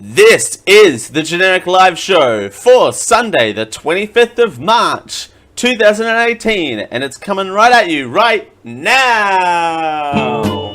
This is the Generic Live Show for Sunday, the 25th of March, 2018, and it's coming right at you right now!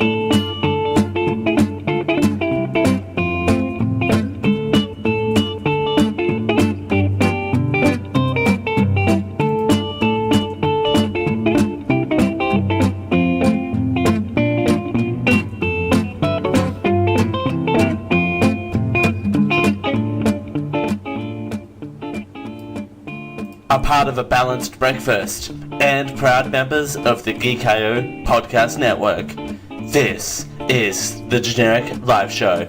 A part of a balanced breakfast, and proud members of the Geek.io podcast network. This is the Generic Live Show.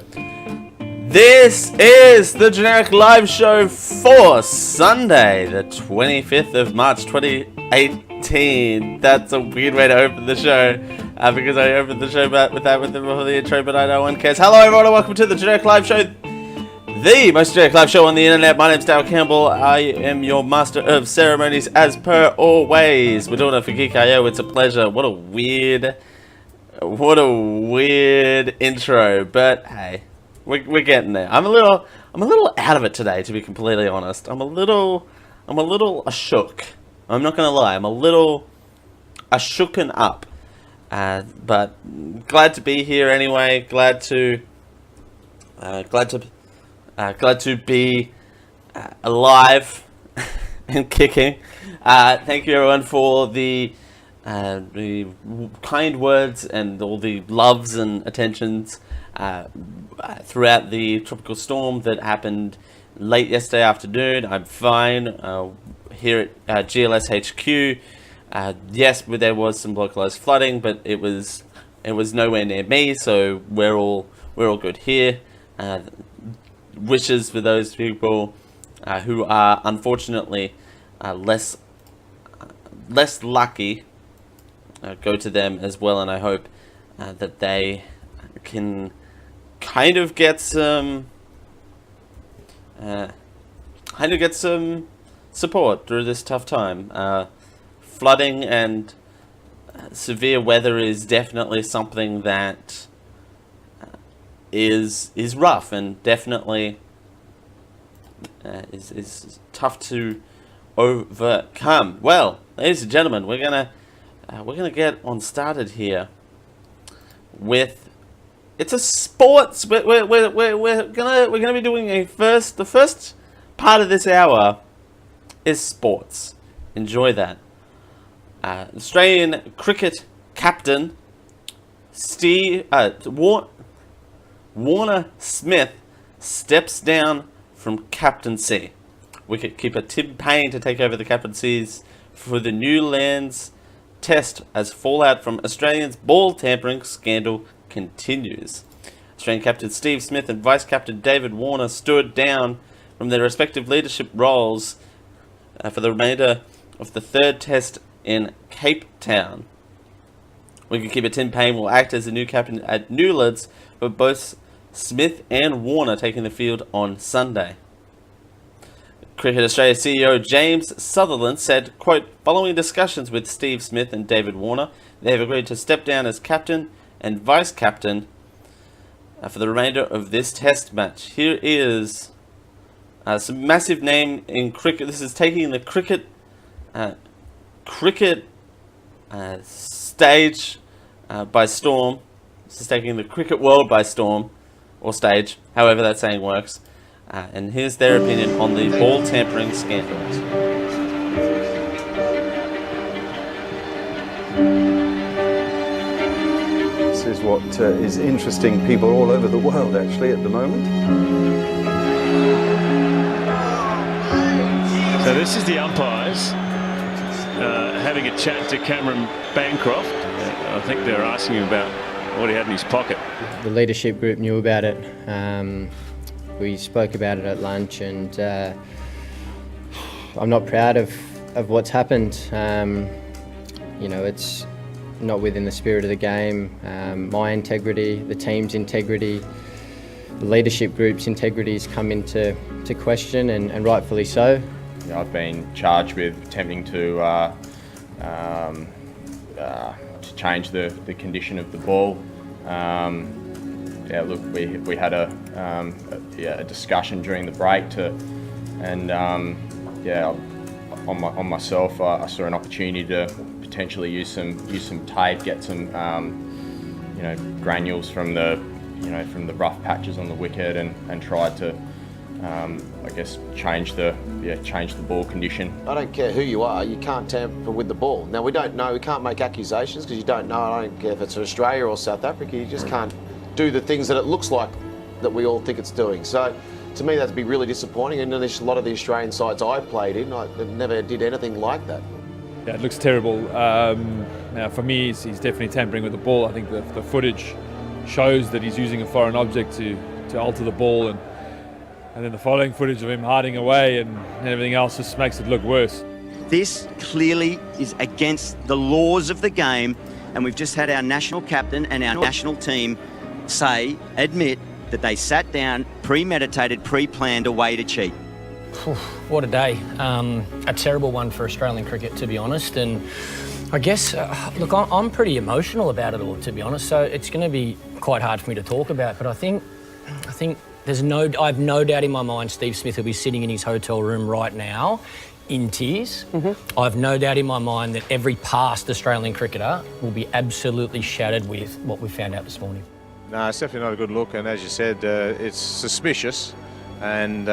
This is the Generic Live Show for Sunday, the 25th of March 2018. That's a weird way to open the show, because I opened the show with the intro, but I know one cares. Hello everyone and welcome to the Generic Live Show, the most generic live show on the internet. My name's Dale Campbell. I am your master of ceremonies as per always. We're doing it for Geek.io. It's a pleasure. What a weird intro. But hey, we're getting there. I'm a little out of it today, to be completely honest. I'm a little shook. I'm not gonna lie. I'm a little shooken up. But glad to be here anyway. Glad to be alive and kicking. Thank you everyone for the kind words and all the loves and attentions throughout the tropical storm that happened late yesterday afternoon. I'm fine here at GLS HQ. Yes, there was some localized flooding, but it was nowhere near me, so we're all good here. Wishes for those people who are unfortunately less lucky go to them as well, and I hope that they can kind of get some support through this tough time. Flooding and severe weather is definitely something that is rough and definitely is tough to overcome. Well, ladies and gentlemen, we're gonna get on started here with it's a sports. We're gonna be doing the first part of this hour is sports. Enjoy that. Australian cricket captain Warner Smith steps down from captaincy. Wicketkeeper Tim Paine to take over the captaincies for the Newlands Test as fallout from Australians' ball tampering scandal continues. Australian captain Steve Smith and vice captain David Warner stood down from their respective leadership roles for the remainder of the third Test in Cape Town. Wicketkeeper Tim Paine will act as the new captain at Newlands for both Smith and Warner taking the field on Sunday. Cricket Australia CEO James Sutherland said, quote, following discussions with Steve Smith and David Warner, they have agreed to step down as captain and vice-captain for the remainder of this Test match. Here is some massive name in cricket. This is taking the cricket stage by storm. This is taking the cricket world by storm. Or stage, however that saying works. And here's their opinion on the ball tampering scandals. This is what is interesting people all over the world, actually, at the moment. So this is the umpires having a chat to Cameron Bancroft. I think they're asking him about what he had in his pocket. The leadership group knew about it. We spoke about it at lunch, and I'm not proud of what's happened. You know, it's not within the spirit of the game. My integrity, the team's integrity, the leadership group's integrity has come into question, and rightfully so. I've been charged with attempting to change the condition of the ball. yeah, look, we had a discussion during the break on myself, I saw an opportunity to potentially use some tape, get some granules from the rough patches on the wicket, and tried to change the ball condition. I don't care who you are, you can't tamper with the ball. Now, we don't know, we can't make accusations because you don't know. I don't care if it's Australia or South Africa, you just can't do the things that it looks like that we all think it's doing. So, to me, that'd be really disappointing, and a lot of the Australian sides I played in, I never did anything like that. Yeah, it looks terrible. Now, for me, he's definitely tampering with the ball. I think the footage shows that he's using a foreign object to alter the ball, and then the following footage of him hiding away and everything else just makes it look worse. This clearly is against the laws of the game, and we've just had our national captain and our national team admit that they sat down, premeditated, pre-planned a way to cheat. What a day. A terrible one for Australian cricket, to be honest. And I guess, look, I'm pretty emotional about it all, to be honest. So it's going to be quite hard for me to talk about. But I think I have no doubt in my mind Steve Smith will be sitting in his hotel room right now in tears. I have no doubt in my mind that every past Australian cricketer will be absolutely shattered with what we found out this morning. No, it's definitely not a good look, and as you said, it's suspicious, and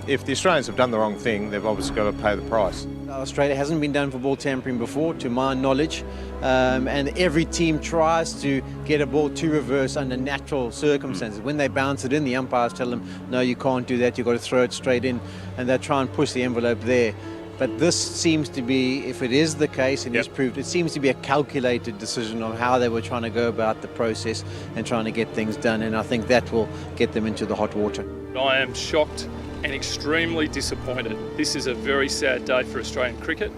if the Australians have done the wrong thing, they've obviously got to pay the price. Australia hasn't been done for ball tampering before, to my knowledge, and every team tries to get a ball to reverse under natural circumstances. When they bounce it in, the umpires tell them, no, you can't do that, you've got to throw it straight in, and they try and push the envelope there. But this seems to be, if it is the case and is proved, it seems to be a calculated decision of how they were trying to go about the process and trying to get things done, and I think that will get them into the hot water. I am shocked and extremely disappointed. This is a very sad day for Australian cricket.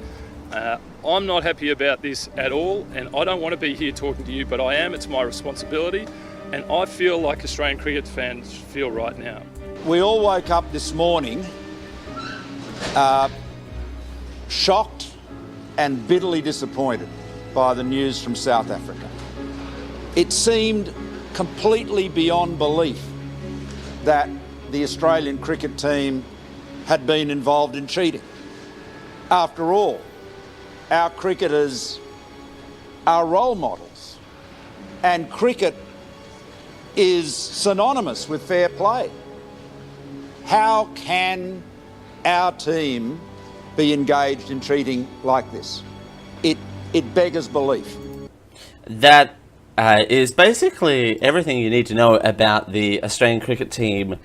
I'm not happy about this at all, and I don't want to be here talking to you, but I am. It's my responsibility, and I feel like Australian cricket fans feel right now. We all woke up this morning shocked and bitterly disappointed by the news from South Africa. It seemed completely beyond belief that the Australian cricket team had been involved in cheating. After all, our cricketers are role models, and cricket is synonymous with fair play. How can our team be engaged in cheating like this? It beggars belief. That is basically everything you need to know about the Australian cricket team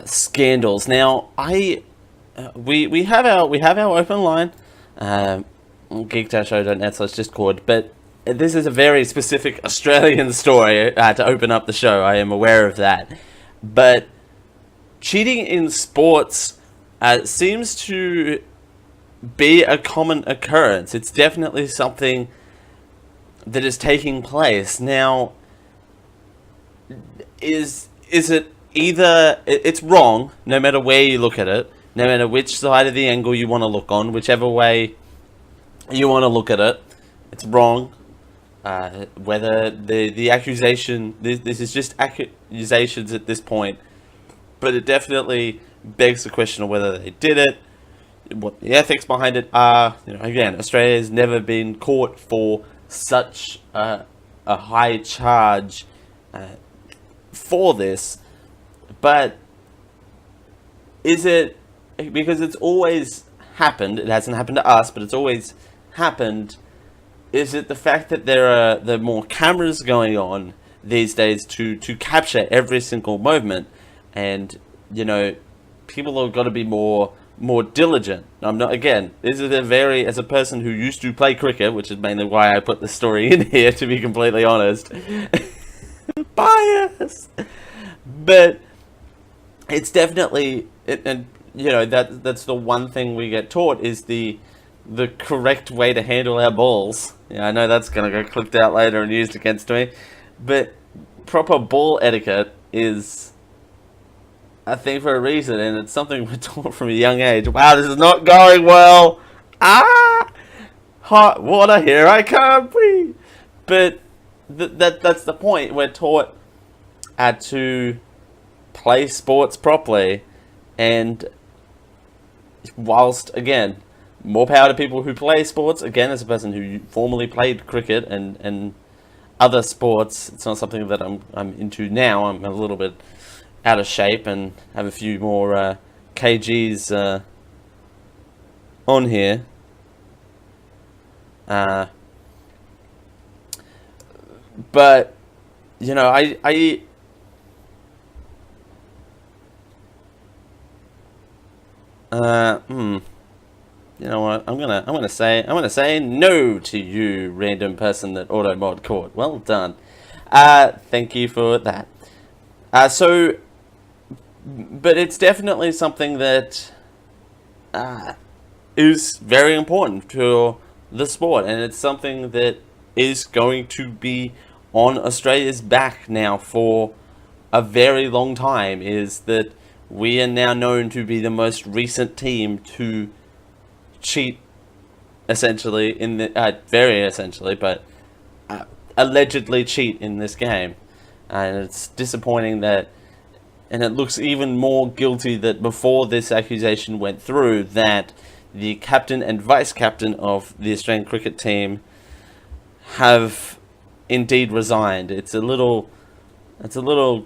scandals. Now, we have our open line, geek-show.net/Discord, but this is a very specific Australian story to open up the show. I am aware of that, but cheating in sports seems to be a common occurrence. It's definitely something that is taking place. Now, is it either... It's wrong, no matter where you look at it, no matter which side of the angle you want to look on, whichever way you want to look at it, it's wrong. Whether the accusation... This is just accusations at this point, but it definitely begs the question of whether they did it, what the ethics behind it are. Again, Australia has never been caught for such a high charge for this, but is it because it's always happened? It hasn't happened to us, but it's always happened. Is it the fact that there are more cameras going on these days to capture every single movement, and people have got to be more diligent? I'm not, again, this is as a person who used to play cricket, which is mainly why I put the story in here, to be completely honest. Bias! But it's definitely, that's the one thing we get taught is the correct way to handle our balls. I know that's going to go clipped out later and used against me, but proper ball etiquette is a thing for a reason, and it's something we're taught from a young age. Wow, this is not going well. Hot water, here I come. But that's the point. We're taught to play sports properly, and whilst, again, more power to people who play sports, again, as a person who formerly played cricket and other sports, it's not something that I'm into now. I'm a little bit out of shape and have a few more kgs on here. But you know, you know what? I'm gonna say no to you, random person that auto mod caught. Well done. Thank you for that. But it's definitely something that is very important to the sport, and it's something that is going to be on Australia's back now for a very long time. Is that we are now known to be the most recent team to cheat, essentially, in the very essentially, but allegedly cheat in this game, and it's disappointing that, and it looks even more guilty that before this accusation went through, that the captain and vice captain of the Australian cricket team have indeed resigned. It's a little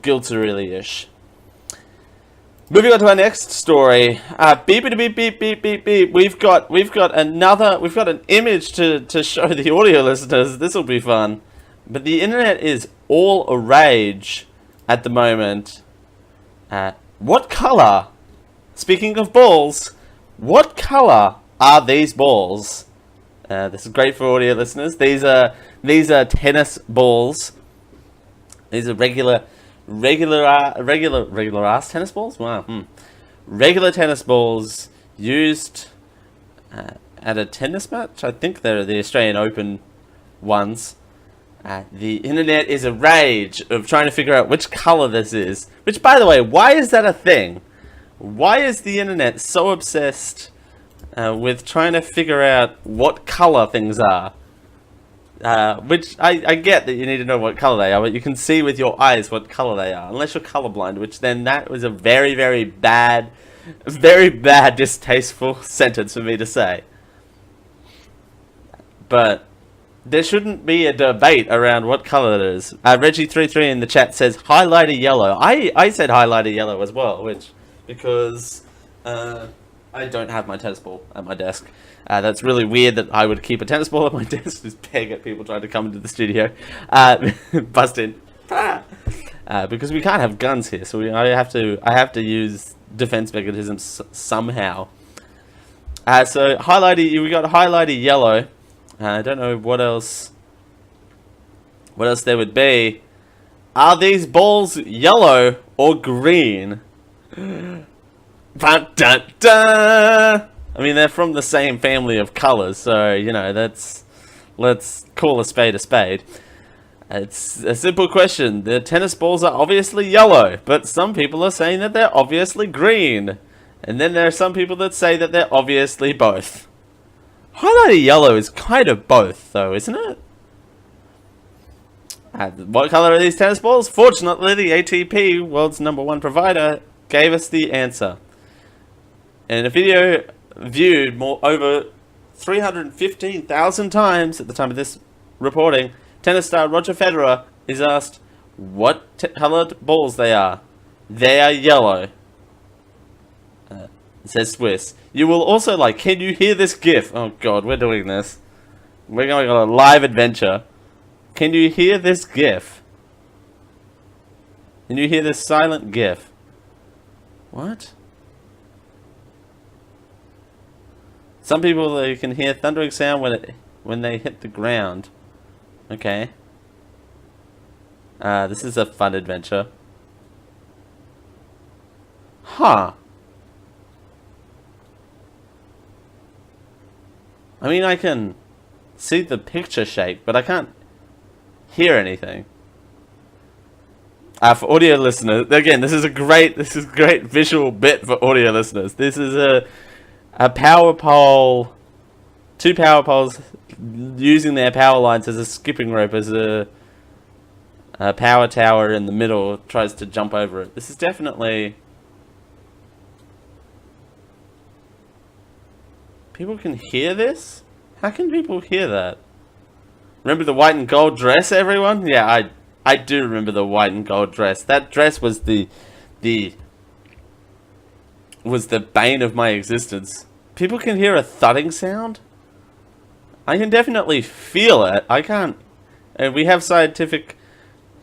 guilty really ish. Moving on to our next story. Beep beep beep beep beep beep beep. We've got an image to show the audio listeners. This will be fun. But the internet is all a rage at the moment. What color? Speaking of balls, what color are these balls? This is great for audio listeners. These are tennis balls. These are regular ass tennis balls. Wow. Regular tennis balls used at a tennis match. I think they're the Australian Open ones. The internet is a rage of trying to figure out which color this is. Which, by the way, why is that a thing? Why is the internet so obsessed with trying to figure out what color things are? Which I get that you need to know what color they are, but you can see with your eyes what color they are, unless you're colorblind, which then that was a very, very bad, distasteful sentence for me to say. But there shouldn't be a debate around what color it is. Reggie33 in the chat says highlighter yellow. I said highlighter yellow as well, because I don't have my tennis ball at my desk. That's really weird that I would keep a tennis ball at my desk, just peg at people trying to come into the studio. Bust in. Because we can't have guns here, so I have to use defense mechanisms somehow. So we got highlighter yellow. I don't know what else there would be. Are these balls yellow or green? Dun, dun, dun. I mean, they're from the same family of colors, so, you know, let's call a spade a spade. It's a simple question. The tennis balls are obviously yellow, but some people are saying that they're obviously green. And then there are some people that say that they're obviously both. Highlighter yellow is kind of both, though, isn't it? What color are these tennis balls? Fortunately, the ATP, world's #1 provider, gave us the answer. In a video viewed over 315,000 times at the time of this reporting, tennis star Roger Federer is asked what colored balls they are. They are yellow. It says Swiss. You will also like, can you hear this GIF? Oh god, we're doing this. We're going on a live adventure. Can you hear this GIF? Can you hear this silent GIF? What? Some people they can hear thundering sound when they hit the ground. Okay. This is a fun adventure. Huh. I mean, I can see the picture shake, but I can't hear anything. For audio listeners, again, this is a great visual bit for audio listeners. This is a power pole, 2 power poles using their power lines as a skipping rope, as a power tower in the middle tries to jump over it. This is definitely... People can hear this? How can people hear that? Remember the white and gold dress, everyone? Yeah, I do remember the white and gold dress. That dress was the bane of my existence. People can hear a thudding sound? I can definitely feel it. I can't... And we have scientific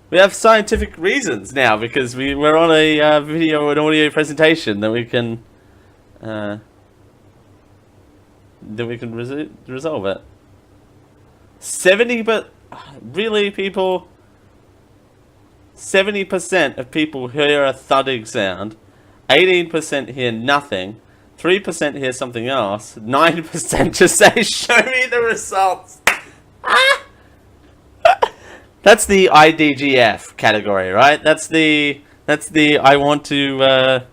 reasons now, because we're on a video and audio presentation that we can resolve it. 70, but really, people, 70% of people hear a thudding sound, 18% hear nothing, 3% hear something else, 9% just say, "Show me the results." That's the IDGF category, right? That's the I want to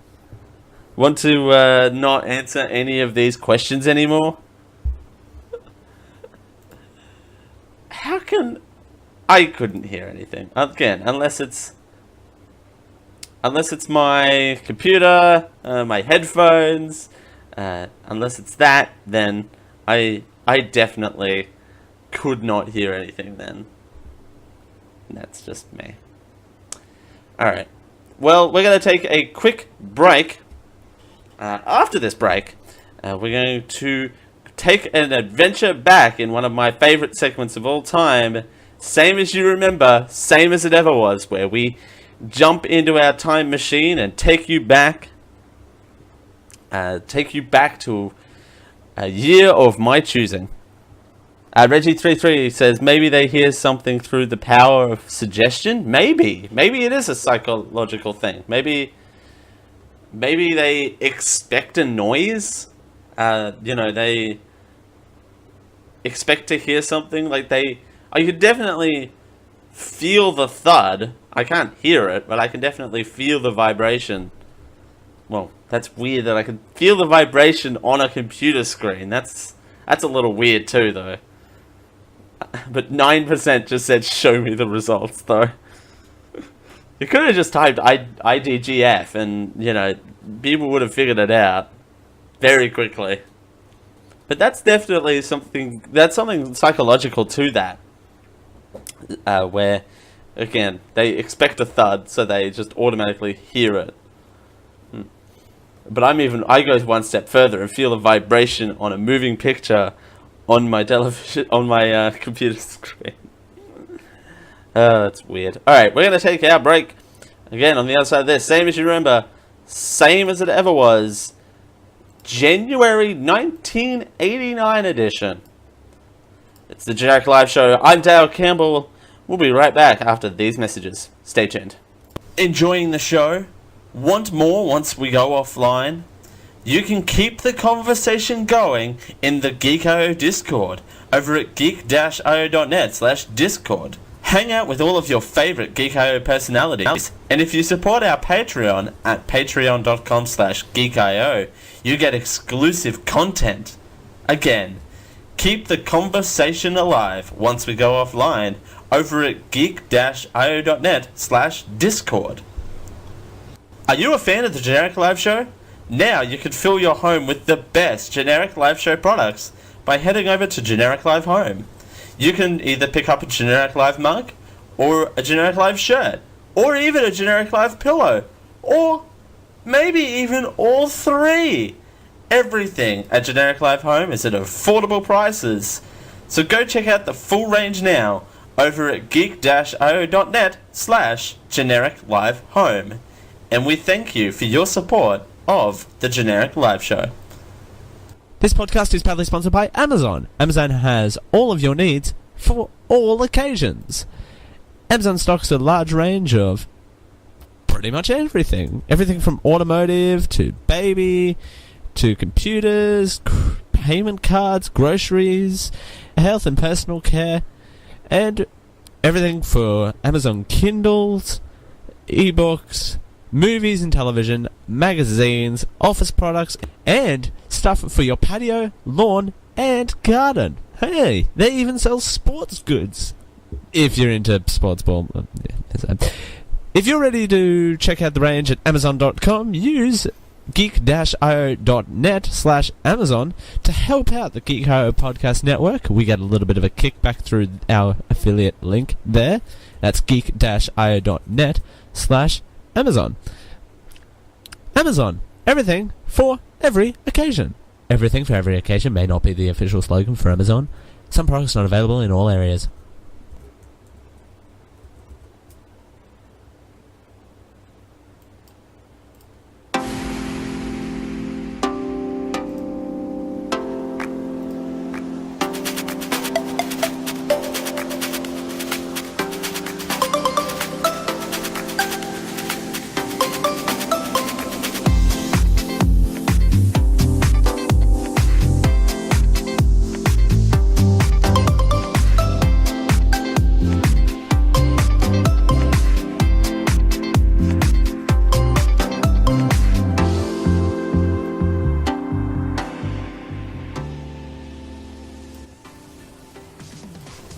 not answer any of these questions anymore. How can... I couldn't hear anything. Again, unless it's my computer, my headphones, unless it's that, then I definitely could not hear anything then. That's just me. Alright. Well, we're going to take a quick break. After this break, we're going to take an adventure back in one of my favorite segments of all time. Same as you remember, same as it ever was, where we jump into our time machine and take you back to a year of my choosing. Reggie33 says, maybe they hear something through the power of suggestion? Maybe it is a psychological thing. Maybe they expect a noise. They expect to hear something. Like I could definitely feel the thud. I can't hear it, but I can definitely feel the vibration. Well, that's weird that I can feel the vibration on a computer screen. That's a little weird too, though. But 9% just said, "Show me the results," though. You could have just typed IDGF and, people would have figured it out very quickly. But that's definitely something psychological to that. Where, again, they expect a thud, so they just automatically hear it. But I go one step further and feel a vibration on a moving picture on my television, on my computer screen. That's weird. Alright, we're going to take our break. Again, on the other side of this, same as you remember, same as it ever was. January 1989 edition. It's the Generic Live Show. I'm Dale Campbell. We'll be right back after these messages. Stay tuned. Enjoying the show? Want more once we go offline? You can keep the conversation going in the Geek.io Discord over at geek-io.net/discord. Hang out with all of your favorite Geek.io personalities, and if you support our Patreon at patreon.com/geek.io, you get exclusive content. Again, keep the conversation alive once we go offline over at geek-io.net/discord. Are you a fan of the Generic Live Show? Now you can fill your home with the best Generic Live Show products by heading over to Generic Live Home. You can either pick up a Generic Live mug, or a Generic Live shirt, or even a Generic Live pillow, or maybe even all three. Everything at Generic Live Home is at affordable prices. So go check out the full range now over at geek-io.net/Generic Live Home. And we thank you for your support of the Generic Live Show. This podcast is proudly sponsored by Amazon. Amazon has all of your needs for all occasions. Amazon stocks a large range of pretty much everything. Everything from automotive to baby to computers, payment cards, groceries, health and personal care, and everything for Amazon Kindles, ebooks, movies and television, magazines, office products, and stuff for your patio, lawn, and garden. Hey, they even sell sports goods. if you're into sports ball. If you're ready to check out the range at Amazon.com, use geek-io.net/Amazon to help out the Geek IO Podcast Network. We get a little bit of a kickback through our affiliate link there. That's geek-io.net/Amazon. Amazon, everything for every occasion. Everything for every occasion may not be the official slogan for Amazon. Some products not available in all areas.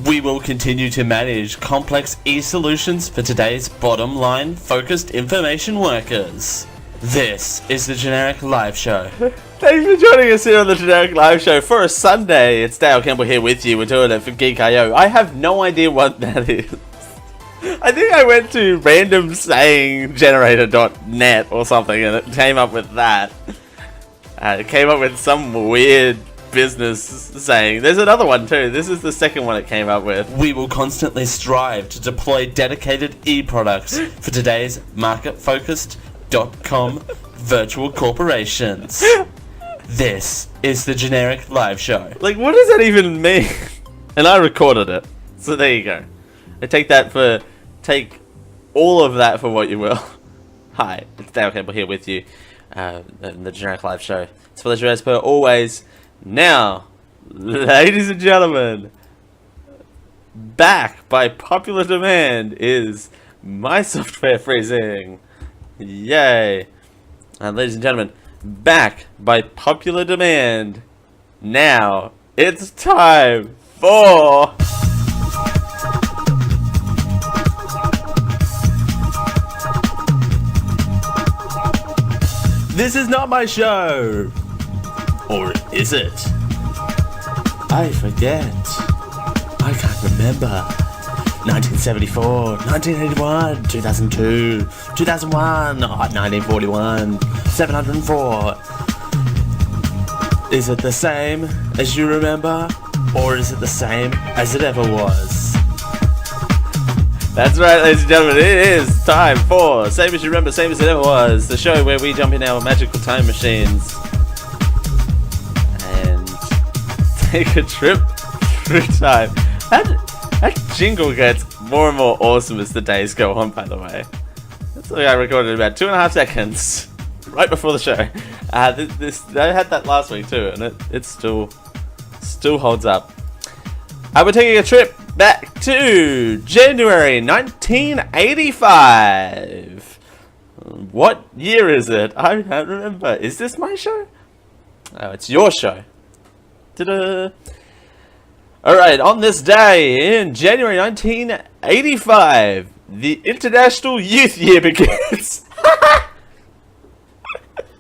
We will continue to manage complex e-solutions for today's bottom line focused information workers. This is the Generic Live Show. Thanks for joining us here on the Generic Live Show for a Sunday. It's Dale Campbell here with you. We're doing it for Geek IO. I have no idea what that is. I think I went to randomsayinggenerator.net or something and it came up with that. It came up with some weird business saying. There's another one too. This is the second one it came up with. We will constantly strive to deploy dedicated e-products for today's market-focused.com virtual corporations. This is the Generic Live Show. Like, what does that even mean? And I recorded it. So there you go. I take all of that for what you will. Hi, it's Dale Campbell here with you in the Generic Live Show. It's a pleasure as per always. Now, ladies and gentlemen, back by popular demand is my software freezing. Yay. And ladies and gentlemen, back by popular demand. Now, it's time for... This is not my show. Or is it? I forget. I can't remember. 1974, 1981, 2002, 2001, 1941, 704. Is it the same as you remember? Or is it the same as it ever was? That's right, ladies and gentlemen, it is time for Same As You Remember, Same As It Ever Was, the show where we jump in our magical time machines and take a trip through time. That jingle gets more and more awesome as the days go on, by the way. That's something I recorded in about 2.5 seconds, right before the show. I had that last week too, and it still holds up. We're taking a trip back to January 1985. What year is it? I can't remember. Is this my show? Oh, it's your show. Ta-da! Alright, on this day in January 1985, the International Youth Year begins.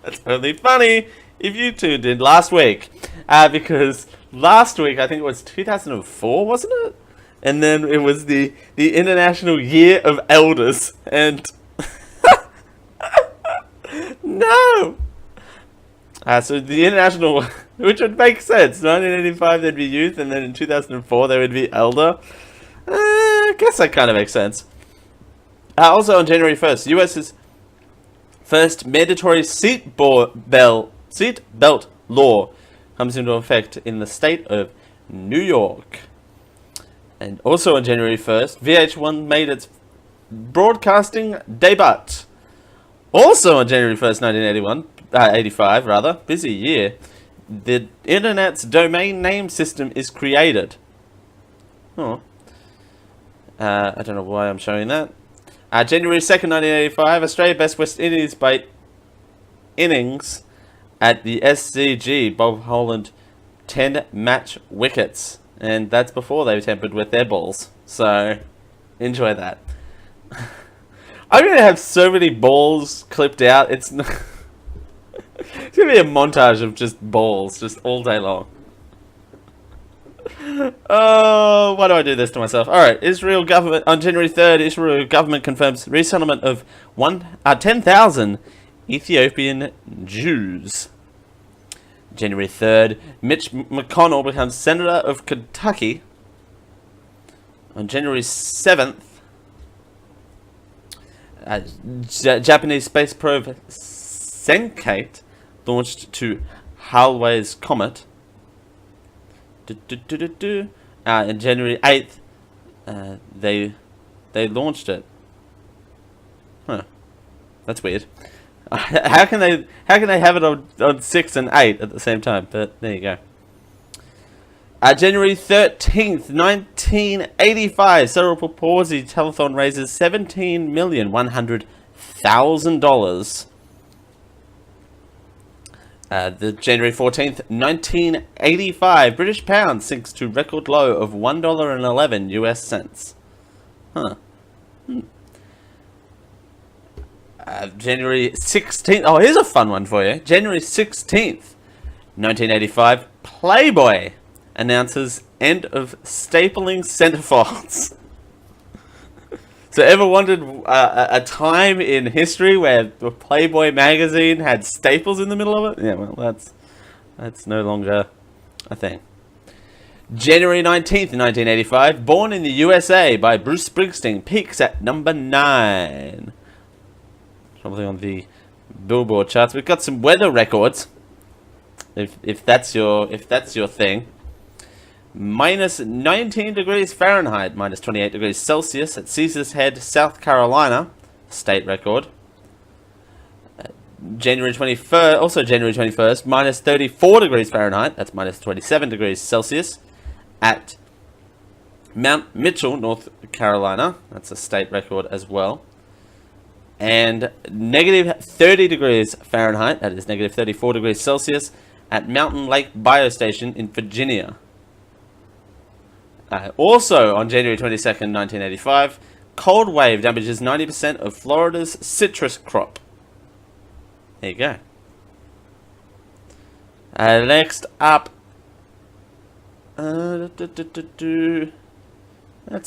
That's only funny if you tuned in last week. Because last week, I think it was 2004, wasn't it? And then it was the International Year of Elders. And... no! So the international, which would make sense. 1985 they'd be youth, and then in 2004 they would be elder. I guess that kind of makes sense. Also on January 1st, US's first mandatory seatbelt law comes into effect in the state of New York. And also on January 1st, VH1 made its broadcasting debut. Also on January 1st, 85 rather, busy year, the internet's domain name system is created. Oh. I don't know why I'm showing that. January 2nd, 1985, Australia best West Indies by innings at the SCG. Bob Holland 10 match wickets. And that's before they tampered with their balls. So, enjoy that. I'm going to have so many balls clipped out. It's going to be a montage of just balls, just all day long. Oh, why do I do this to myself? Alright, Israel government, on January 3rd, Israel government confirms resettlement of 10,000 Ethiopian Jews. January 3rd, Mitch McConnell becomes Senator of Kentucky. On January 7th, Japanese space probe Senkate launched to Halley's Comet. And January 8th, they launched it. Huh. That's weird. How can they have it on 6 and 8 at the same time? But there you go. January 13th, 1985, Cerebral Palsy Telethon raises $17,100,000. The January 14th, 1985, British pound sinks to record low of $1.11 US cents. Huh. January 16th, oh, here's a fun one for you. January 16th, 1985, Playboy announces end of stapling centerfolds. So ever wondered a time in history where the Playboy magazine had staples in the middle of it? Yeah, well, that's no longer a thing. January 19th, 1985, Born in the USA by Bruce Springsteen peaks at number 9. Probably on the Billboard charts. We've got some weather records. If that's your thing. Minus 19 degrees Fahrenheit, minus 28 degrees Celsius at Caesars Head, South Carolina, state record. January 21st, also January 21st, minus 34 degrees Fahrenheit, that's minus 27 degrees Celsius, at Mount Mitchell, North Carolina, that's a state record as well. And negative 30 degrees Fahrenheit, that is negative 34 degrees Celsius, at Mountain Lake Biostation in Virginia. Also, on January 22nd, 1985, cold wave damages 90% of Florida's citrus crop. There you go. Next up, that's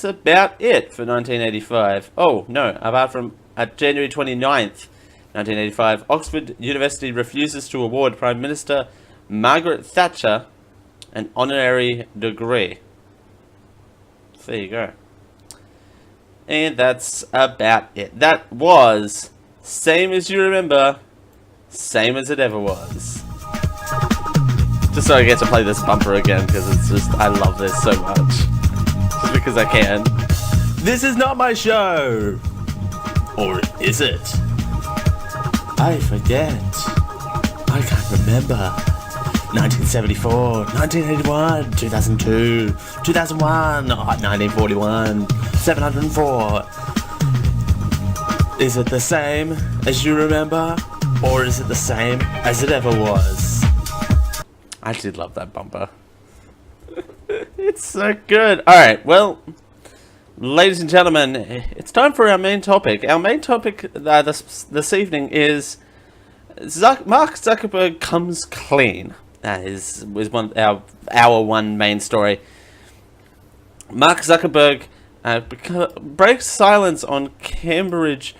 about it for 1985. Oh, no, apart from at January 29th, 1985, Oxford University refuses to award Prime Minister Margaret Thatcher an honorary degree. There you go. And that's about it. That was same as you remember, same as it ever was. Just so I get to play this bumper again, because it's just, I love this so much. Just because I can. This is not my show! Or is it? I forget. I can't remember. 1974, 1981, 2002, 2001, 1941, 704. Is it the same as you remember? Or is it the same as it ever was? I did love that bumper. It's so good. Alright, well, ladies and gentlemen, it's time for our main topic. Our main topic this evening is Mark Zuckerberg comes clean. That was our one main story. Mark Zuckerberg breaks silence on Cambridge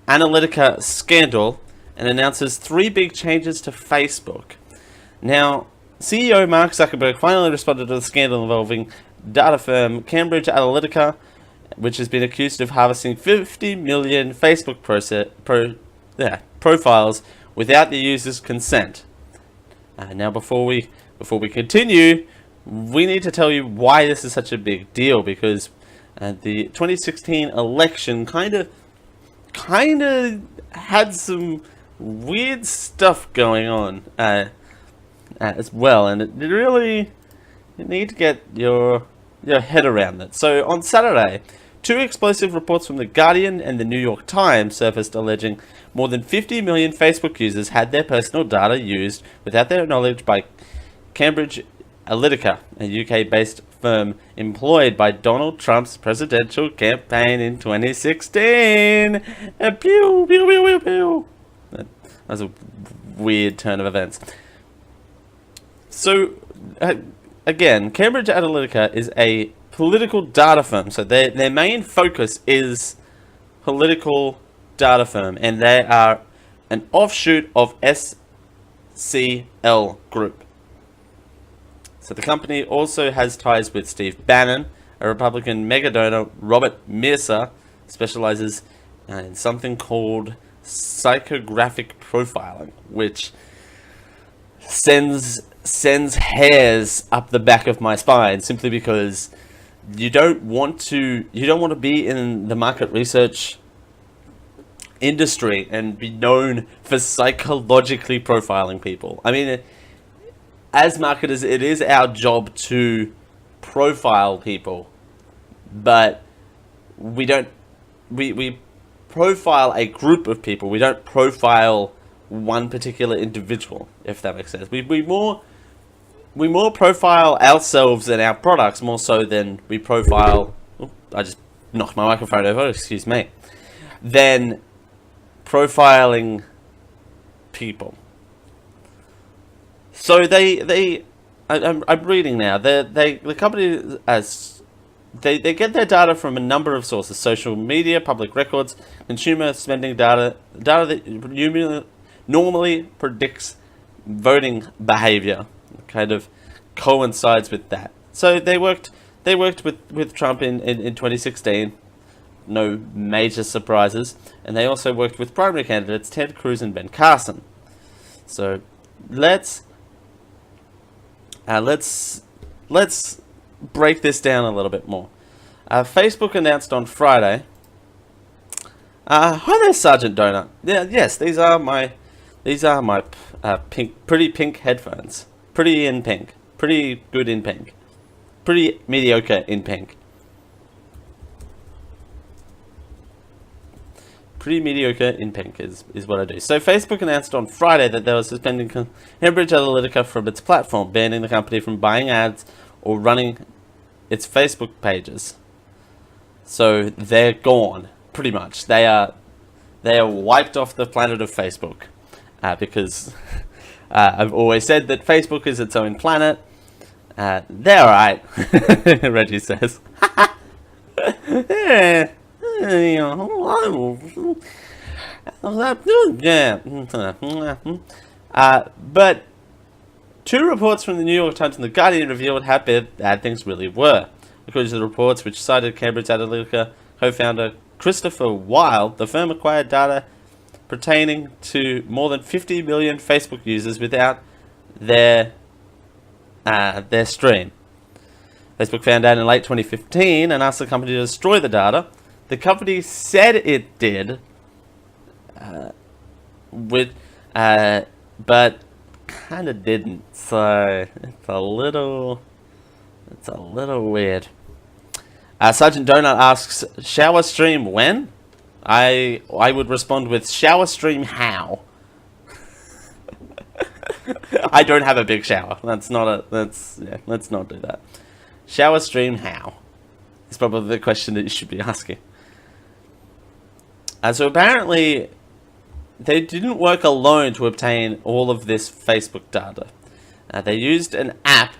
Analytica scandal and announces 3 big changes to Facebook. Now, CEO Mark Zuckerberg finally responded to the scandal involving data firm Cambridge Analytica, which has been accused of harvesting 50 million Facebook profiles without the user's consent. Now, before we continue, we need to tell you why this is such a big deal, because the 2016 election kind of had some weird stuff going on as well, and you need to get your head around that. So on Saturday, 2 explosive reports from The Guardian and The New York Times surfaced alleging more than 50 million Facebook users had their personal data used without their knowledge by Cambridge Analytica, a UK-based firm employed by Donald Trump's presidential campaign in 2016. Pew, pew, pew, pew, pew. That was a weird turn of events. So, again, Cambridge Analytica is a political data firm. So their main focus is political data firm, and they are an offshoot of SCL Group. So the company also has ties with Steve Bannon, a Republican megadonor. Robert Mercer specializes in something called psychographic profiling, which sends hairs up the back of my spine, simply because you don't want to be in the market research industry and be known for psychologically profiling people. I mean, as marketers, it is our job to profile people, but we profile a group of people. We don't profile one particular individual, if that makes sense. We more profile ourselves and our products more so than we profile. Oh, I just knocked my microphone over. Excuse me. Than profiling people. So I'm reading now. The company they get their data from a number of sources: social media, public records, consumer spending data that normally predicts voting behavior. Kind of coincides with that. So they worked with Trump in 2016. No major surprises, and they also worked with primary candidates Ted Cruz and Ben Carson. So let's break this down a little bit more. Facebook announced on Friday. Hi there, Sergeant Donut. Yeah, yes, these are my pretty pink headphones. Pretty in pink. Pretty good in pink. Pretty mediocre in pink. Pretty mediocre in pink is what I do. So Facebook announced on Friday that they were suspending Cambridge Analytica from its platform, banning the company from buying ads or running its Facebook pages. So they're gone, pretty much. They are wiped off the planet of Facebook, because I've always said that Facebook is its own planet. They're alright, Reggie says. Yeah. But two reports from the New York Times and the Guardian revealed how bad things really were. According to the reports, which cited Cambridge Analytica co-founder Christopher Wilde, the firm acquired data pertaining to more than 50 million Facebook users without their stream. Facebook found out in late 2015 and asked the company to destroy the data. The company said it did, but kind of didn't. So it's a little weird. Sergeant Donut asks, shower stream when? I would respond with shower stream how. I don't have a big shower. Let's not do that. Shower stream how? It's probably the question that you should be asking. So apparently, they didn't work alone to obtain all of this Facebook data. They used an app,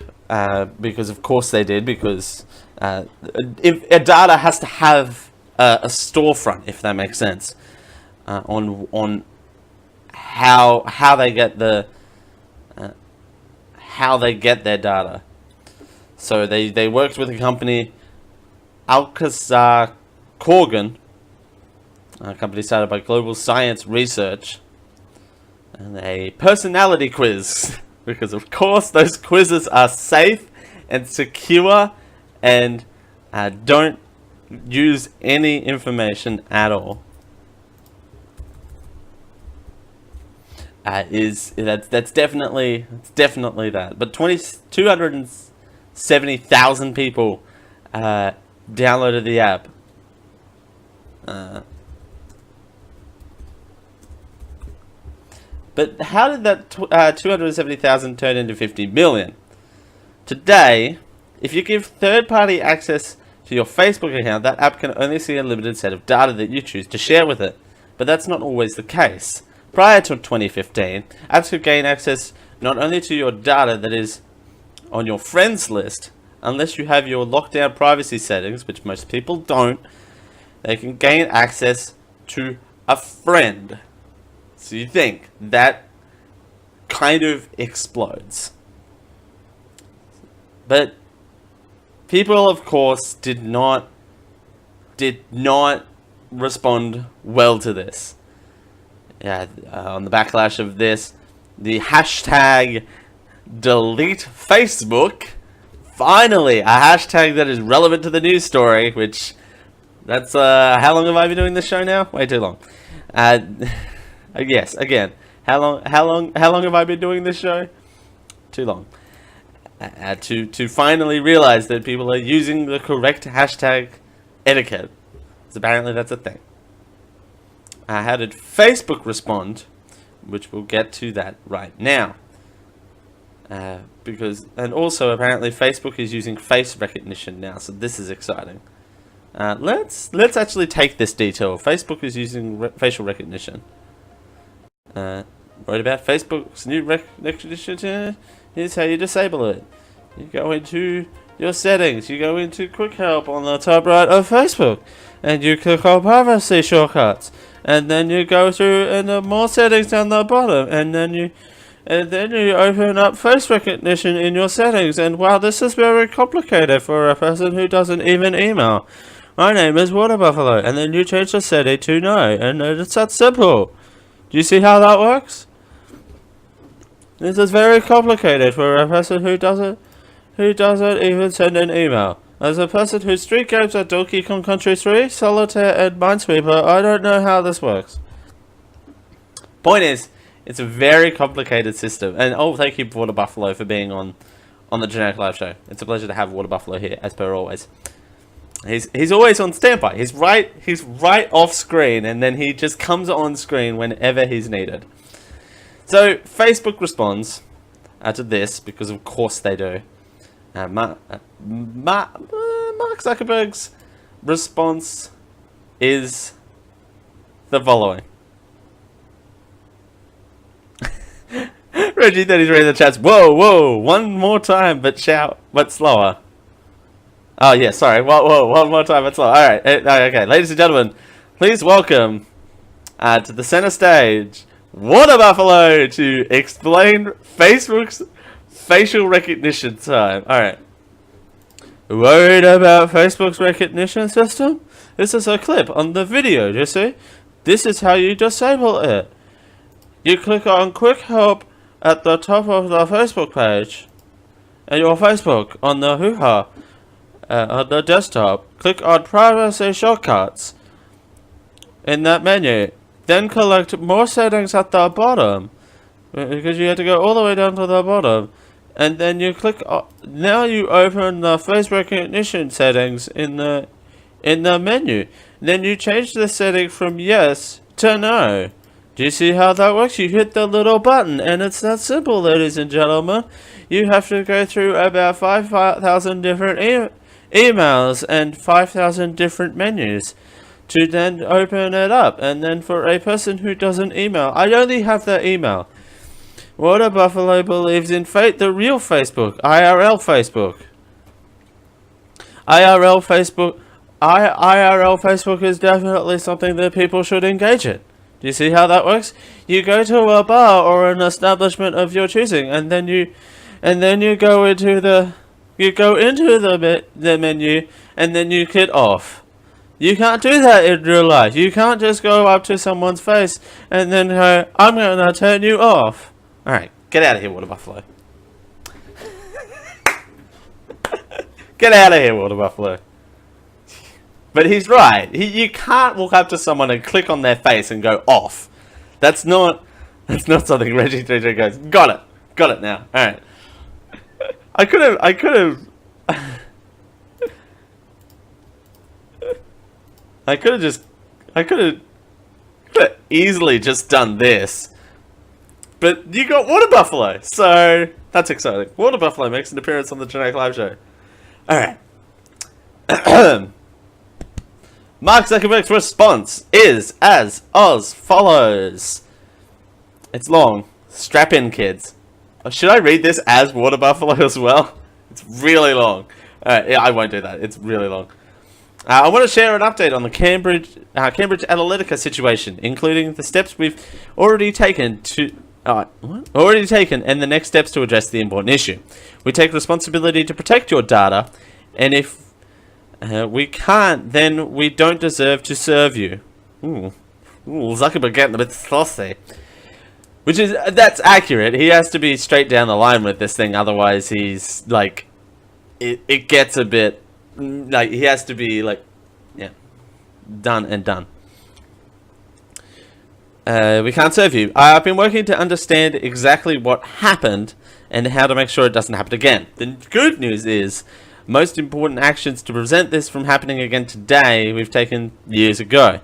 because of course they did, because if a data has to have a storefront, if that makes sense, on how they get their data. So they worked with a company, Alcazar Corgan, a company started by Global Science Research, and a personality quiz, because of course those quizzes are safe and secure and don't use any information at all. That's definitely that. But 270,000 people downloaded the app. But how did that 270,000 turn into 50 million? Today, if you give third-party access to your Facebook account, that app can only see a limited set of data that you choose to share with it. But that's not always the case. Prior to 2015, apps could gain access not only to your data that is on your friends list, unless you have your lockdown privacy settings, which most people don't, they can gain access to a friend. So you think that kind of explodes. But people, of course, did not respond well to this. Yeah, on the backlash of this, the hashtag delete Facebook, finally a hashtag that is relevant to the news story, which that's how long have I been doing this show now? Way too long. Yes, again, how long have I been doing this show? Too long. To finally realize that people are using the correct hashtag etiquette. So apparently that's a thing. How did Facebook respond? Which we'll get to that right now. And also apparently Facebook is using face recognition now, so this is exciting. Let's actually take this detail. Facebook is using facial recognition. Right about Facebook's new recognition. Here's how you disable it. You go into your settings. You go into Quick Help on the top right of Facebook, and you click on Privacy Shortcuts, and then you go through and more settings down the bottom, and then you open up face recognition in your settings. And wow, this is very complicated for a person who doesn't even email. My name is Water Buffalo, and then you change the setting to no, and it's that simple. Do you see how that works? This is very complicated for a person who doesn't even send an email. As a person whose street games are Donkey Kong Country 3, Solitaire, and Minesweeper, I don't know how this works. Point is, it's a very complicated system. And thank you, Water Buffalo, for being on the Generic Live Show. It's a pleasure to have Water Buffalo here, as per always. He's always on standby. He's right off screen, and then he just comes on screen whenever he's needed. So Facebook responds to this, because of course they do. Mark Zuckerberg's response is the following. Reggie 33 in the chats. Whoa, one more time, but slower. Oh yeah, sorry. Whoa, one more time, but slower. All right, okay, ladies and gentlemen, please welcome to the center stage Water Buffalo to explain Facebook's facial recognition time. Alright. Worried about Facebook's recognition system? This is a clip on the video, you see? This is how you disable it. You click on Quick Help at the top of the Facebook page. And your Facebook on the hoo-ha on the desktop. Click on Privacy Shortcuts in that menu. Then select more settings at the bottom, because you have to go all the way down to the bottom. And then you click. Now you open the face recognition settings in the menu. Then you change the setting from yes to no. Do you see how that works? You hit the little button, and it's that simple, ladies and gentlemen. You have to go through about 5,000 different emails and 5,000 different menus to then open it up. And then for a person who doesn't email, I only have their email. Water Buffalo believes in the real Facebook, IRL Facebook. IRL Facebook is definitely something that people should engage in. Do you see how that works? You go to a bar or an establishment of your choosing, and then you go into the menu, and then you hit off. You can't do that in real life. You can't just go up to someone's face and then go, I'm gonna turn you off. Alright, get out of here, Water Buffalo. Get out of here, Water Buffalo. But he's right. You can't walk up to someone and click on their face and go off. That's not something Reggie 33 goes, got it now. Alright. I could have easily just done this. But you got Water Buffalo, so that's exciting. Water Buffalo makes an appearance on the Genetic Live Show. Alright. Mark Zuckerberg's response is as follows. It's long. Strap in, kids. Should I read this as Water Buffalo as well? It's really long. Yeah, I won't do that. It's really long. I want to share an update on the Cambridge Analytica situation, including the steps we've already taken and the next steps to address the important issue. We take responsibility to protect your data, and if we can't, then we don't deserve to serve you. Ooh, Zuckerberg getting a bit saucy. That's accurate. He has to be straight down the line with this thing, otherwise he's like, it gets a bit, like, he has to be like, yeah, done and done. We can't serve you. I've been working to understand exactly what happened and how to make sure it doesn't happen again. The good news is, most important actions to prevent this from happening again today we've taken years ago.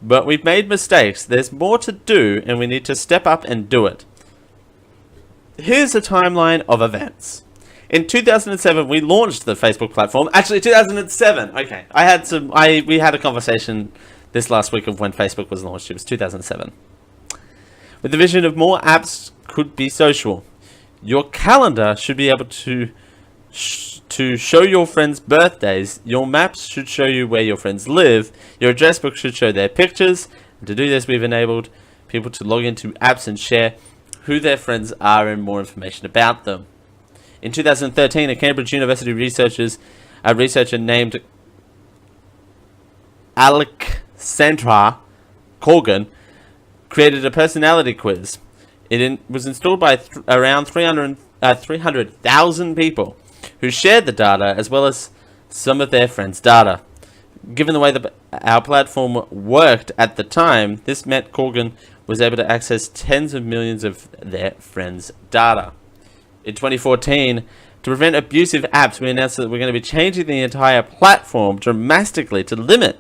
But we've made mistakes. There's more to do, and we need to step up and do it. Here's a timeline of events. In 2007, we launched the Facebook platform. Actually, 2007. Okay, we had a conversation this last week of when Facebook was launched. It was 2007. With the vision of more apps could be social. Your calendar should be able to show your friends' birthdays. Your maps should show you where your friends live. Your address book should show their pictures. And to do this, we've enabled people to log into apps and share who their friends are and more information about them. In 2013, a Cambridge University researcher named Alexandra Corgan created a personality quiz. It was installed by around 300,000 people who shared the data as well as some of their friends' data. Given the way that our platform worked at the time, this meant Corgan was able to access tens of millions of their friends' data. In 2014, to prevent abusive apps, we announced that we're going to be changing the entire platform dramatically to limit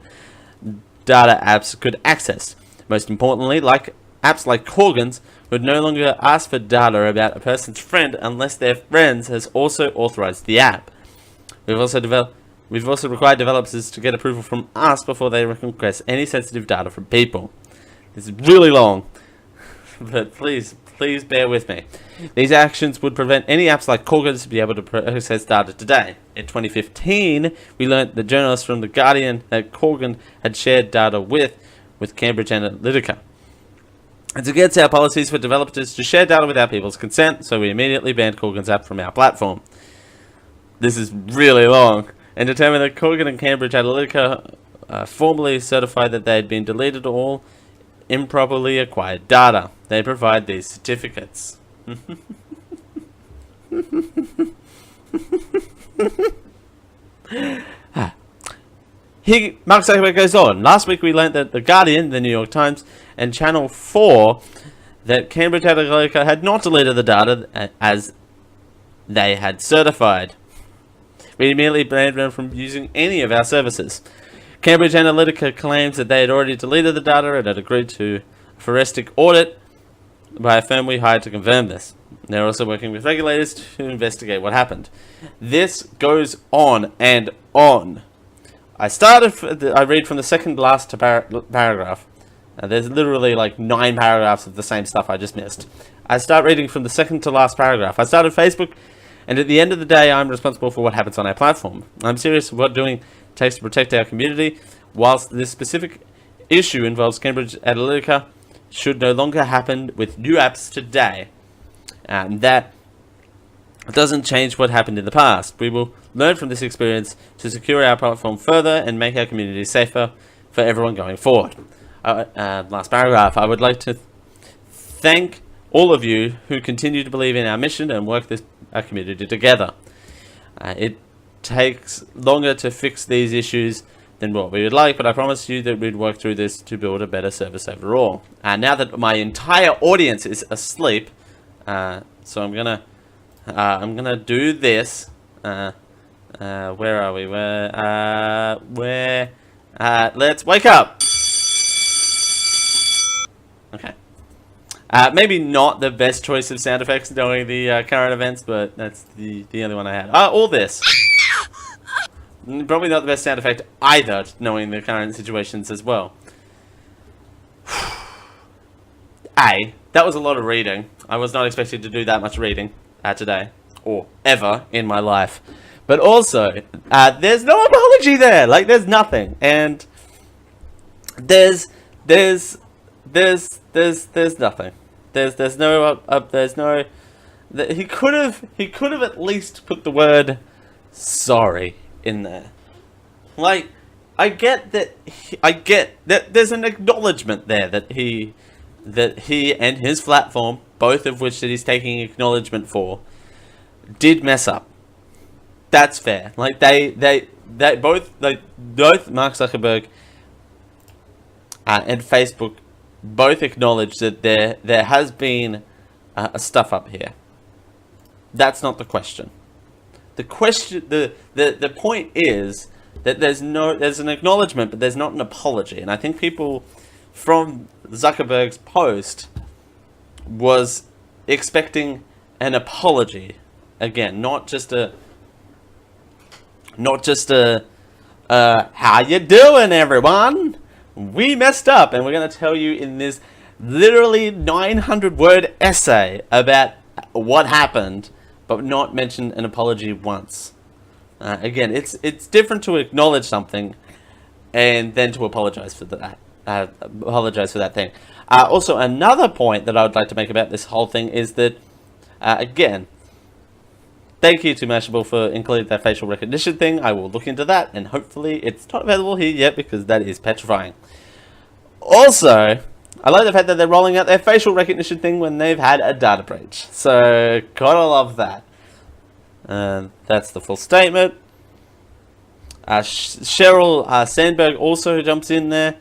data apps could access. Most importantly, apps like Corgan's would no longer ask for data about a person's friend unless their friends has also authorized the app. We've also required developers to get approval from us before they request any sensitive data from people. This is really long, but please bear with me. These actions would prevent any apps like Corgan's to be able to process data today. In 2015, we learned that journalists from The Guardian that Corgan had shared data with Cambridge Analytica. It's against our policies for developers to share data without people's consent, so we immediately banned Corgan's app from our platform. This is really long. And determined that Corgan and Cambridge Analytica formally certified that they had been deleted all improperly acquired data. They provide these certificates. Mark Zuckerberg goes on. Last week we learned that The Guardian, The New York Times, and Channel 4 that Cambridge Analytica had not deleted the data as they had certified. We immediately banned them from using any of our services. Cambridge Analytica claims that they had already deleted the data and had agreed to a forensic audit by a firm we hired to confirm this. They're also working with regulators to investigate what happened. This goes on and on. I read from the second last paragraph. There's literally like 9 paragraphs of the same stuff I just missed. I start reading from the second to last paragraph. I started Facebook, and at the end of the day, I'm responsible for what happens on our platform. I'm serious about what doing takes to protect our community. Whilst this specific issue involves Cambridge Analytica, should no longer happen with new apps today. That doesn't change what happened in the past. We will learn from this experience to secure our platform further and make our community safer for everyone going forward. Last paragraph. I would like to thank all of you who continue to believe in our mission and work our community together. It takes longer to fix these issues than what we would like, but I promise you that we'd work through this to build a better service overall. Now that my entire audience is asleep, so I'm gonna do this. Where are we? Let's wake up. Okay. Maybe not the best choice of sound effects knowing the current events, but that's the only one I had. All this. Probably not the best sound effect either, knowing the current situations as well. That was a lot of reading. I was not expecting to do that much reading today, or ever in my life. But also, there's no apology there. Like, there's nothing, and there's nothing. There's no he could have at least put the word sorry in there. Like, I get that there's an acknowledgement there that he and his platform, both of which that he's taking acknowledgement for, did mess up. That's fair. Like, they both Mark Zuckerberg and Facebook both acknowledge that there has been a stuff up here. That's not the question. The question, the point is that there's an acknowledgement, but there's not an apology. And I think people from Zuckerberg's post was expecting an apology. Again, not just a how you doing, everyone? We messed up, and we're going to tell you in this literally 900-word essay about what happened, but not mention an apology once. Again, it's different to acknowledge something and then to apologize for that. Apologize for that thing. Also, another point that I would like to make about this whole thing is that, again, thank you to Mashable for including that facial recognition thing. I will look into that, and hopefully it's not available here yet because that is petrifying. Also, I like the fact that they're rolling out their facial recognition thing when they've had a data breach. So, gotta love that. That's the full statement. Sheryl Sandberg also jumps in there.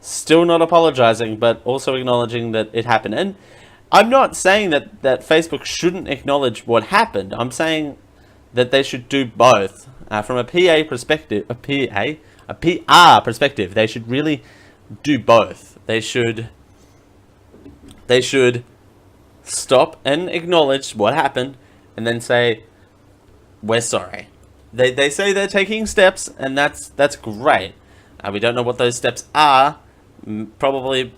Still not apologizing, but also acknowledging that it happened. And I'm not saying that Facebook shouldn't acknowledge what happened. I'm saying that they should do both. From a PR perspective, they should really do both. They should stop and acknowledge what happened, and then say, we're sorry. They say they're taking steps, and that's great. We don't know what those steps are. Probably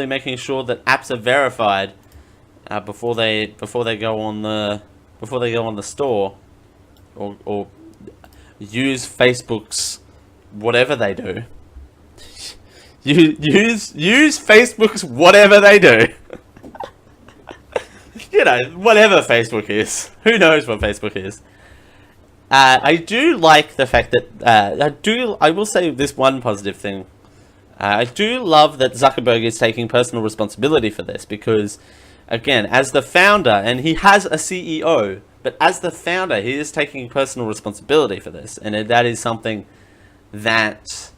making sure that apps are verified before they go on the store, or use Facebook's whatever they do. Use Facebook's whatever they do. You know, whatever Facebook is. Who knows what Facebook is? I do like the fact that I will say this one positive thing. I do love that Zuckerberg is taking personal responsibility for this because, again, as the founder, and he has a CEO, but as the founder, he is taking personal responsibility for this, and that is something that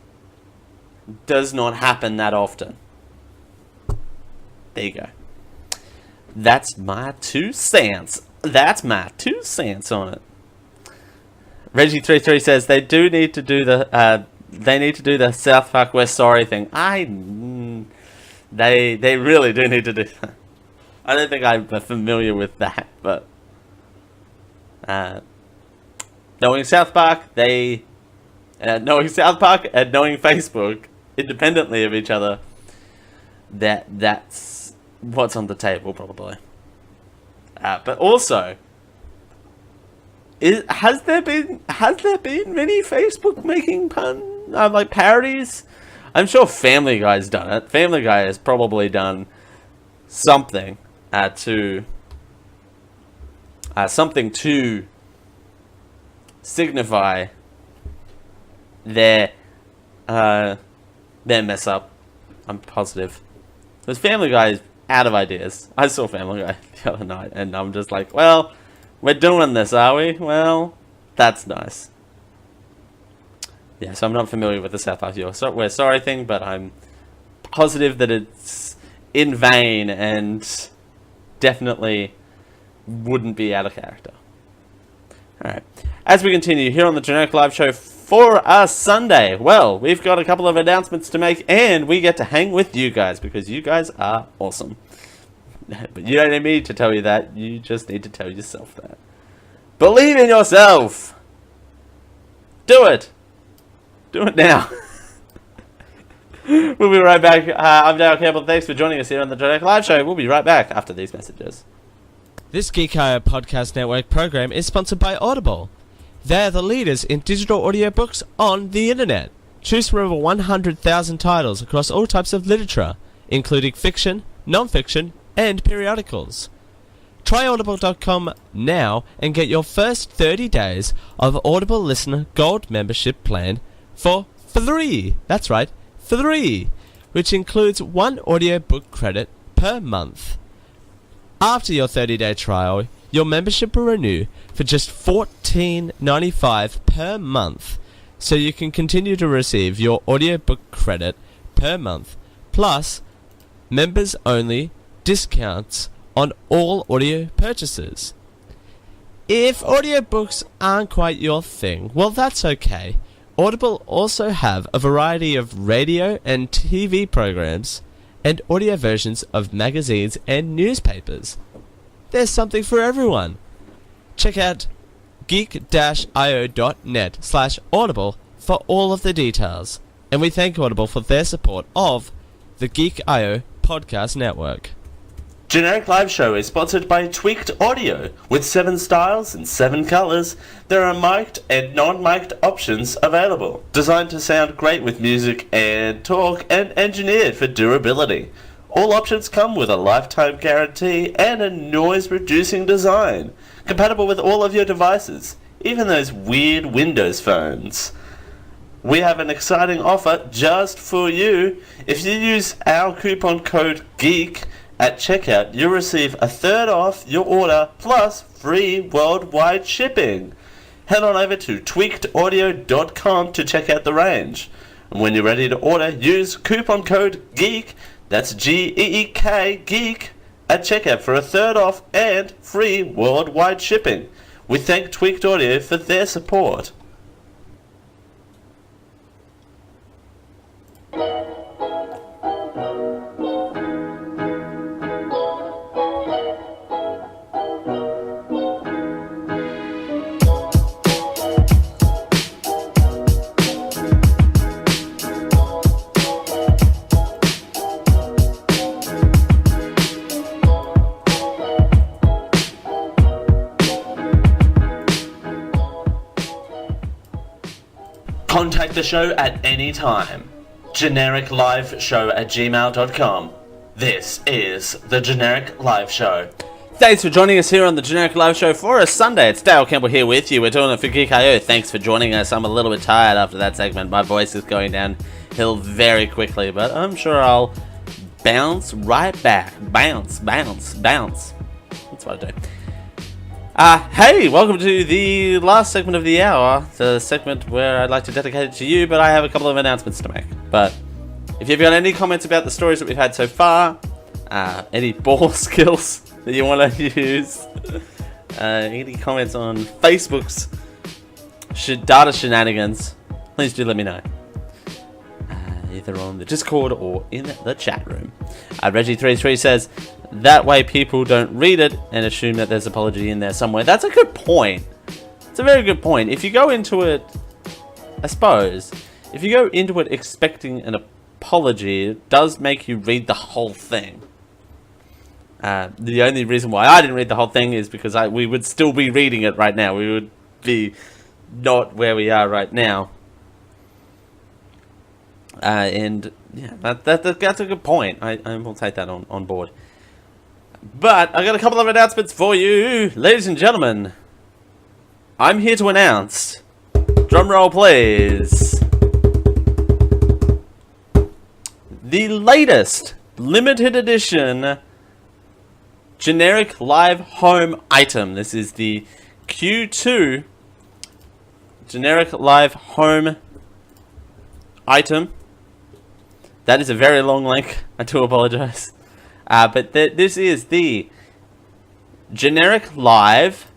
does not happen that often. There you go. That's my 2 cents. That's my 2 cents on it. Reggie33 says they do need to do the South Park We're Sorry thing. They really do need to do that. I don't think I'm familiar with that, but knowing South Park and knowing Facebook independently of each other, that's what's on the table probably. But also, has there been many Facebook making like parodies? I'm sure Family Guy's done it. Family Guy has probably done something to signify their mess up. I'm positive. Because Family Guy is out of ideas. I saw Family Guy the other night, and I'm just like, well, we're doing this, are we? Well, that's nice. Yeah, so I'm not familiar with the South Park We're Sorry thing, but I'm positive that it's in vain and definitely wouldn't be out of character. Alright, as we continue here on the Generic Live Show for a Sunday? Well, we've got a couple of announcements to make, and we get to hang with you guys because you guys are awesome. But you don't need me to tell you that. You just need to tell yourself that. Believe in yourself. Do it. Do it now. We'll be right back. I'm Dale Campbell. Thanks for joining us here on the Generic Live Show. We'll be right back after these messages. This Geek.io Podcast Network program is sponsored by Audible. They're the leaders in digital audiobooks on the internet. Choose from over 100,000 titles across all types of literature, including fiction, non-fiction, and periodicals. Try audible.com now and get your first 30 days of Audible Listener Gold membership plan for free. That's right, free, which includes 1 audiobook credit per month. After your 30-day trial, your membership will renew for just $14.95 per month, so you can continue to receive your audiobook credit per month, plus members-only discounts on all audio purchases. If audiobooks aren't quite your thing, well, that's okay. Audible also have a variety of radio and TV programs and audio versions of magazines and newspapers. There's something for everyone. Check out geek-io.net/audible for all of the details. And we thank Audible for their support of the Geek.io Podcast Network. Generic Live Show is sponsored by Tweaked Audio. With 7 styles and 7 colors, there are mic'd and non-mic'd options available. Designed to sound great with music and talk and engineered for durability. All options come with a lifetime guarantee and a noise-reducing design. Compatible with all of your devices, even those weird Windows phones. We have an exciting offer just for you. If you use our coupon code GEEK at checkout, you'll receive a third off your order plus free worldwide shipping. Head on over to tweakedaudio.com to check out the range. And when you're ready to order, use coupon code GEEK, that's GEEK, GEEK, at checkout for a third off and free worldwide shipping. We thank Tweaked Audio for their support. Contact the show at any time. genericliveshow@gmail.com. This is the Generic Live Show. Thanks for joining us here on the Generic Live Show for a Sunday. It's Dale Campbell here with you. We're doing it for Geek.io. Thanks for joining us. I'm a little bit tired after that segment. My voice is going downhill very quickly, but I'm sure I'll bounce right back. Bounce, bounce, bounce. That's what I do. Hey, welcome to the last segment of the hour, the segment where I'd like to dedicate it to you, but I have a couple of announcements to make. But if you've got any comments about the stories that we've had so far, any ball skills that you want to use, any comments on Facebook's data shenanigans, please do let me know. Either on the Discord or in the chat room. Reggie33 says, that way people don't read it and assume that there's apology in there somewhere. That's a good point. It's a very good point. If you go into it, I suppose, if you go into it expecting an apology, it does make you read the whole thing. The only reason why I didn't read the whole thing is because we would still be reading it right now. We would be not where we are right now. And yeah, that's a good point. I will take that on board. But I got a couple of announcements for you, ladies and gentlemen. I'm here to announce, drum roll please, the latest limited edition generic live home item. This is the Q2 generic live home item. That is a very long link. I do apologize. But this is the generic live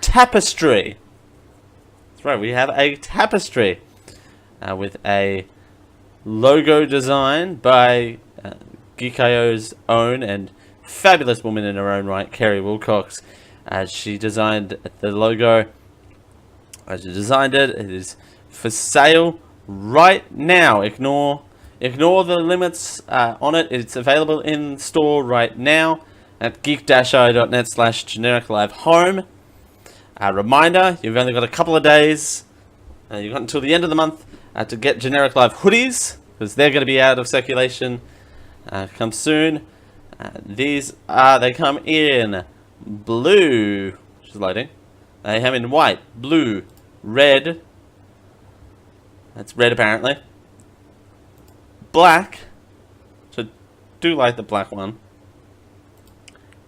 tapestry. That's right. We have a tapestry with a logo design by Geek.io's own and fabulous woman in her own right, Kerry Wilcox. She designed the logo. She designed it. It is for sale right now. Ignore the limits on it. It's available in store right now at geek-io.net/genericlivehome. Reminder, you've only got a couple of days. You've got until the end of the month to get Generic Live hoodies, because they're going to be out of circulation come soon. They come in blue, which is lighting. They come in white, blue, red. That's red apparently. Black. So do like the black one.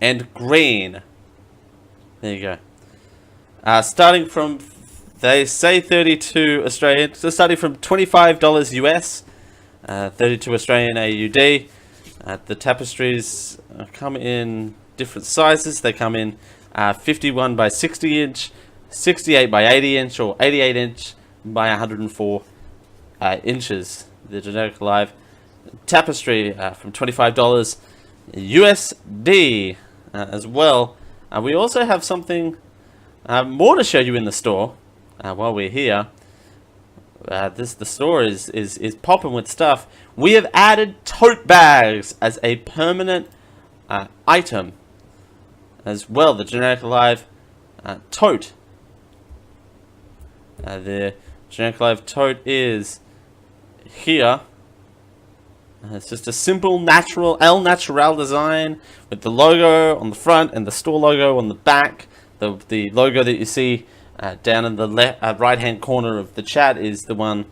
And green. There you go. Starting from, they say 32 Australian, so starting from $25 US, 32 Australian AUD. The tapestries come in different sizes. They come in 51 by 60 inch, 68 by 80 inch, or 88 inch by 104 inches. The Generic Live tapestry from $25 USD as well. We also have something more to show you in the store while we're here. The store is popping with stuff. We have added tote bags as a permanent item as well. The Generic Live tote. The Generic Live tote is here. It's just a simple, natural, El Natural design with the logo on the front and the store logo on the back. The logo that you see down in the right-hand corner of the chat is the one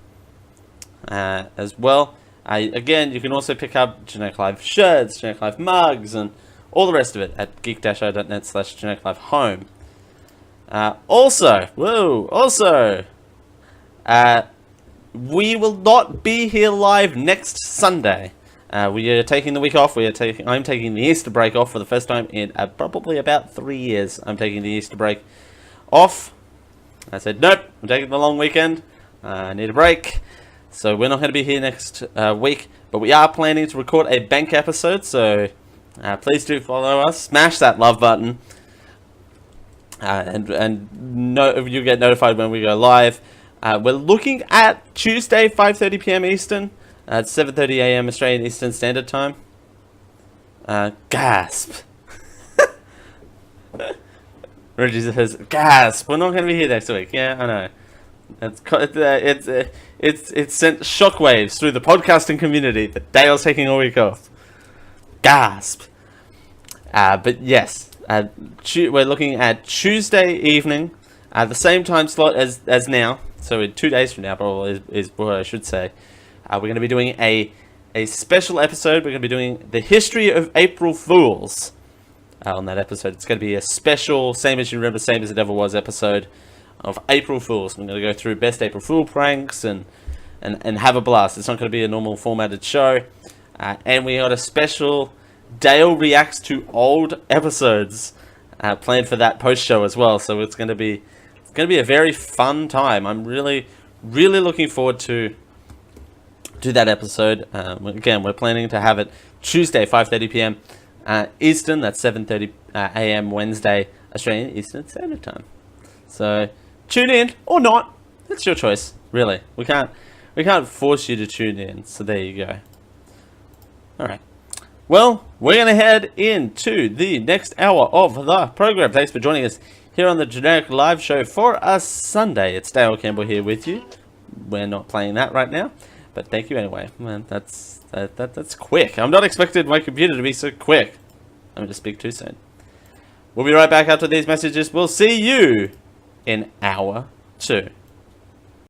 as well. Again, you can also pick up Generic Live shirts, Generic Live mugs, and all the rest of it at geek-io.net/genericlivehome. Also, we will not be here live next Sunday. We are taking the week off. I'm taking the Easter break off for the first time in probably about 3 years. I'm taking the Easter break off. I said, nope, I'm taking the long weekend. I need a break. So we're not going to be here next week. But we are planning to record a bank episode. So please do follow us. Smash that love button. You get notified when we go live. We're looking at Tuesday, 5:30 p.m. Eastern. At 7:30 a.m. Australian Eastern Standard Time. Gasp. Reggie says, gasp. We're not going to be here next week. Yeah, I know. It's sent shockwaves through the podcasting community that Dale's taking a week off. Gasp. But yes, we're looking at Tuesday evening, the same time slot as now. So in 2 days from now, probably is what I should say. We're going to be doing a special episode. We're going to be doing the history of April Fools on that episode. It's going to be a special, same as you remember, same as it ever was episode of April Fools. We're going to go through best April Fool pranks and have a blast. It's not going to be a normal formatted show. And we got a special Dale reacts to old episodes planned for that post show as well. So it's going to be a very fun time. I'm really looking forward to that episode. Again, we're planning to have it Tuesday, 5:30 p.m. Eastern. That's 7:30 a.m. Wednesday, Australian Eastern Standard Time. So tune in or not. It's your choice, really. We can't force you to tune in. So there you go. All right. Well, we're going to head into the next hour of the program. Thanks for joining us here on the Generic Live Show for a Sunday. It's Dale Campbell here with you. We're not playing that right now. But thank you anyway. Man, that's quick. I'm not expecting my computer to be so quick. I'm going to speak too soon. We'll be right back after these messages. We'll see you in hour 2.